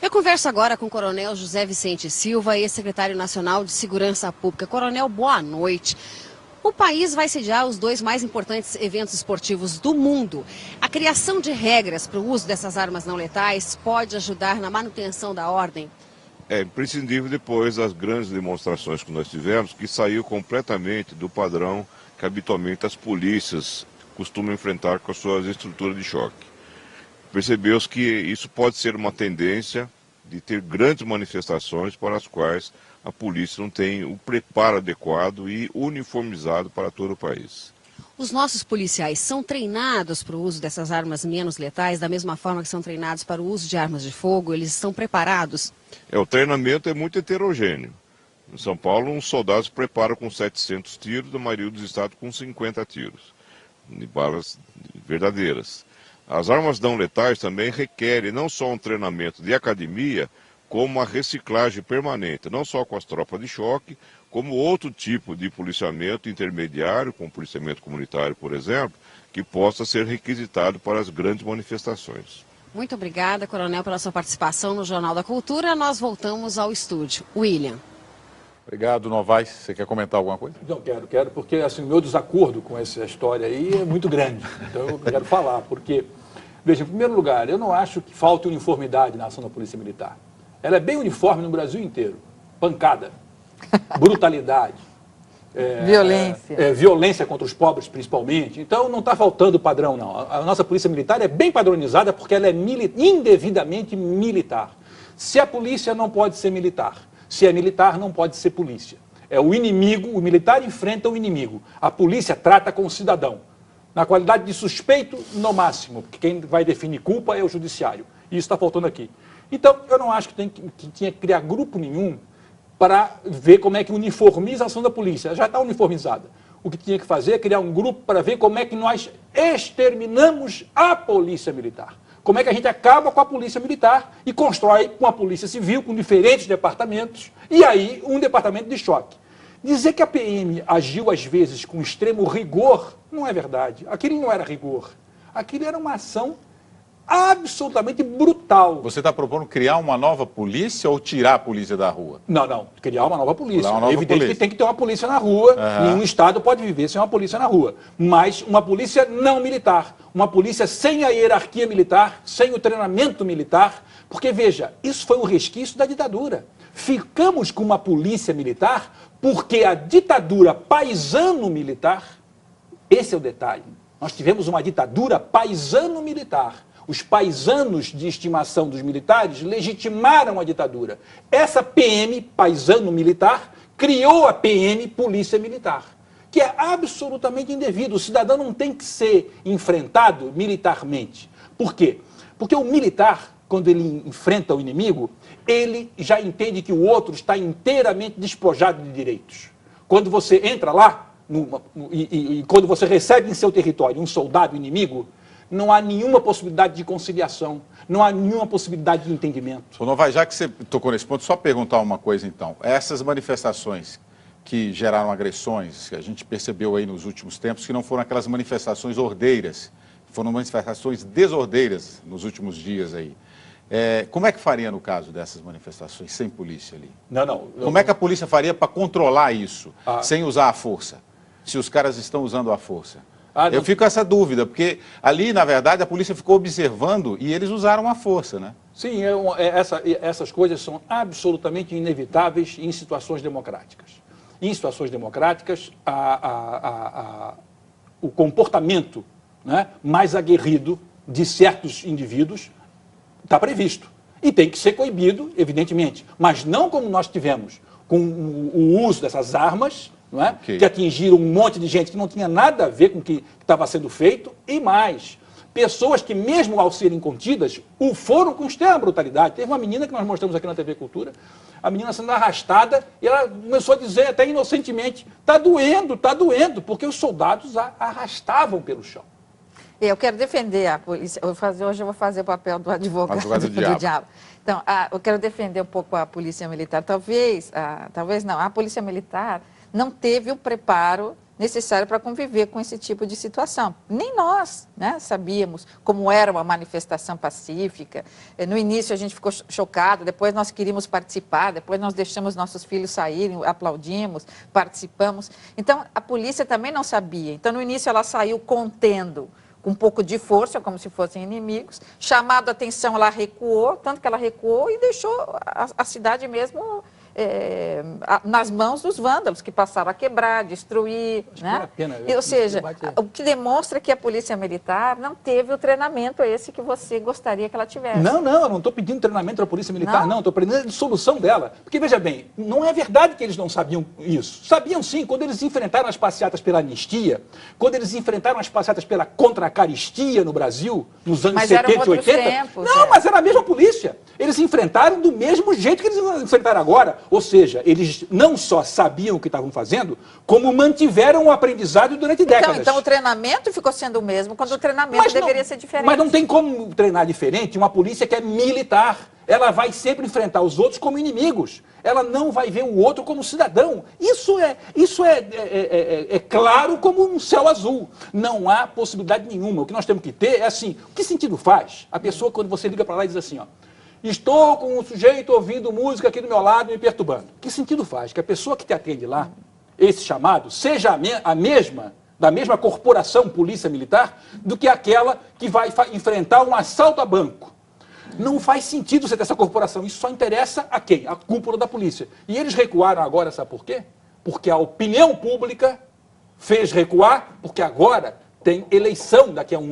Eu converso agora com o Coronel José Vicente Silva, ex-secretário nacional de Segurança Pública. Coronel, boa noite. O país vai sediar os dois mais importantes eventos esportivos do mundo. A criação de regras para o uso dessas armas não letais pode ajudar na manutenção da ordem? É imprescindível depois das grandes demonstrações que nós tivemos, que saiu completamente do padrão que habitualmente as polícias costumam enfrentar com as suas estruturas de choque. Percebeu-se que isso pode ser uma tendência de ter grandes manifestações para as quais a polícia não tem o preparo adequado e uniformizado para todo o país. Os nossos policiais são treinados para o uso dessas armas menos letais, da mesma forma que são treinados para o uso de armas de fogo? Eles estão preparados? O treinamento é muito heterogêneo. Em São Paulo, um soldado se prepara com 700 tiros, da maioria dos estados com 50 tiros, de balas verdadeiras. As armas não letais também requerem não só um treinamento de academia, como uma reciclagem permanente, não só com as tropas de choque, como outro tipo de policiamento intermediário, como policiamento comunitário, por exemplo, que possa ser requisitado para as grandes manifestações. Muito obrigada, Coronel, pela sua participação no Jornal da Cultura. Nós voltamos ao estúdio. William. Obrigado, Novaes. Você quer comentar alguma coisa? Não, quero, porque assim, o meu desacordo com essa história aí é muito grande. Então eu quero falar, porque, veja, em primeiro lugar, eu não acho que falte uniformidade na ação da Polícia Militar. Ela é bem uniforme no Brasil inteiro. Pancada, brutalidade, violência contra os pobres, principalmente. Então não está faltando padrão, não. A nossa Polícia Militar é bem padronizada porque ela é indevidamente militar. Se a polícia não pode ser militar, se é militar não pode ser polícia. É o inimigo, o militar enfrenta o inimigo. A polícia trata com o cidadão. Na qualidade de suspeito, no máximo, porque quem vai definir culpa é o judiciário. E isso está faltando aqui. Então, eu não acho que tinha que criar grupo nenhum para ver como é que uniformiza a ação da polícia. Já está uniformizada. O que tinha que fazer é criar um grupo para ver como é que nós exterminamos a polícia militar. Como é que a gente acaba com a polícia militar e constrói uma polícia civil com diferentes departamentos e aí um departamento de choque. Dizer que a PM agiu às vezes com extremo rigor não é verdade. Aquilo não era rigor. Aquilo era uma ação absolutamente brutal. Você está propondo criar uma nova polícia ou tirar a polícia da rua? Não. Criar uma nova polícia. É evidente que tem que ter uma polícia na rua. Nenhum estado pode viver sem uma polícia na rua. Mas uma polícia não militar. Uma polícia sem a hierarquia militar, sem o treinamento militar. Porque, veja, isso foi um resquício da ditadura. Ficamos com uma polícia militar porque a ditadura paisano-militar, esse é o detalhe. Nós tivemos uma ditadura paisano-militar. Os paisanos de estimação dos militares legitimaram a ditadura. Essa PM, paisano-militar, criou a PM, Polícia Militar, que é absolutamente indevido. O cidadão não tem que ser enfrentado militarmente. Por quê? Porque o militar, quando ele enfrenta o inimigo, ele já entende que o outro está inteiramente despojado de direitos. Quando você entra lá, quando você recebe em seu território um soldado inimigo, não há nenhuma possibilidade de conciliação, não há nenhuma possibilidade de entendimento. Ô Novaes, já que você tocou nesse ponto, só perguntar uma coisa então. Essas manifestações que geraram agressões, que a gente percebeu aí nos últimos tempos, que não foram aquelas manifestações ordeiras, foram manifestações desordeiras nos últimos dias aí. Como é que faria no caso dessas manifestações sem polícia ali? Como é que a polícia faria para controlar isso, sem usar a força, se os caras estão usando a força? Eu fico com essa dúvida, porque ali, na verdade, a polícia ficou observando e eles usaram a força, né? Sim, essas coisas são absolutamente inevitáveis em situações democráticas. Em situações democráticas, o comportamento, né, mais aguerrido de certos indivíduos está previsto. E tem que ser coibido, evidentemente, mas não como nós tivemos com o uso dessas armas, não é? Que atingiram um monte de gente que não tinha nada a ver com o que estava sendo feito, e mais, pessoas que mesmo ao serem contidas, o foram com extrema brutalidade. Teve uma menina que nós mostramos aqui na TV Cultura, a menina sendo arrastada, e ela começou a dizer até inocentemente, tá doendo, porque os soldados a arrastavam pelo chão. Eu quero defender a polícia, hoje eu vou fazer o papel do advogado do diabo. Então, eu quero defender um pouco a polícia militar. Talvez não, a polícia militar não teve o preparo necessário para conviver com esse tipo de situação. Nem nós, né, sabíamos como era uma manifestação pacífica. No início a gente ficou chocado, depois nós queríamos participar, depois nós deixamos nossos filhos saírem, aplaudimos, participamos. Então, a polícia também não sabia. Então, no início ela saiu contendo com um pouco de força, como se fossem inimigos. Chamado a atenção, ela recuou, tanto que ela recuou e deixou a cidade mesmo nas mãos dos vândalos, que passaram a quebrar, destruir. Né? Ou seja, o que demonstra que a Polícia Militar não teve o treinamento esse que você gostaria que ela tivesse. Não, eu não estou pedindo treinamento para a Polícia Militar, não. Estou pedindo a dissolução dela. Porque, veja bem, não é verdade que eles não sabiam isso. Sabiam sim, quando eles enfrentaram as passeatas pela anistia, quando eles enfrentaram as passeatas pela contra-caristia no Brasil, nos anos 70 e 80. Tempos, mas era a mesma polícia. Eles enfrentaram do mesmo jeito que eles enfrentaram agora. Ou seja, eles não só sabiam o que estavam fazendo, como mantiveram o aprendizado durante décadas. Então o treinamento ficou sendo o mesmo, quando o treinamento deveria ser diferente. Mas não tem como treinar diferente uma polícia que é militar. Ela vai sempre enfrentar os outros como inimigos. Ela não vai ver o outro como cidadão. Isso é claro como um céu azul. Não há possibilidade nenhuma. O que nós temos que ter é assim, o que sentido faz? A pessoa, quando você liga para lá e diz assim, ó, estou com um sujeito ouvindo música aqui do meu lado me perturbando. Que sentido faz? Que a pessoa que te atende lá, esse chamado, seja a mesma, da mesma corporação Polícia Militar, do que aquela que vai enfrentar um assalto a banco. Não faz sentido você ter essa corporação. Isso só interessa a quem? A cúpula da polícia. E eles recuaram agora, sabe por quê? Porque a opinião pública fez recuar, porque agora tem eleição daqui a um ano.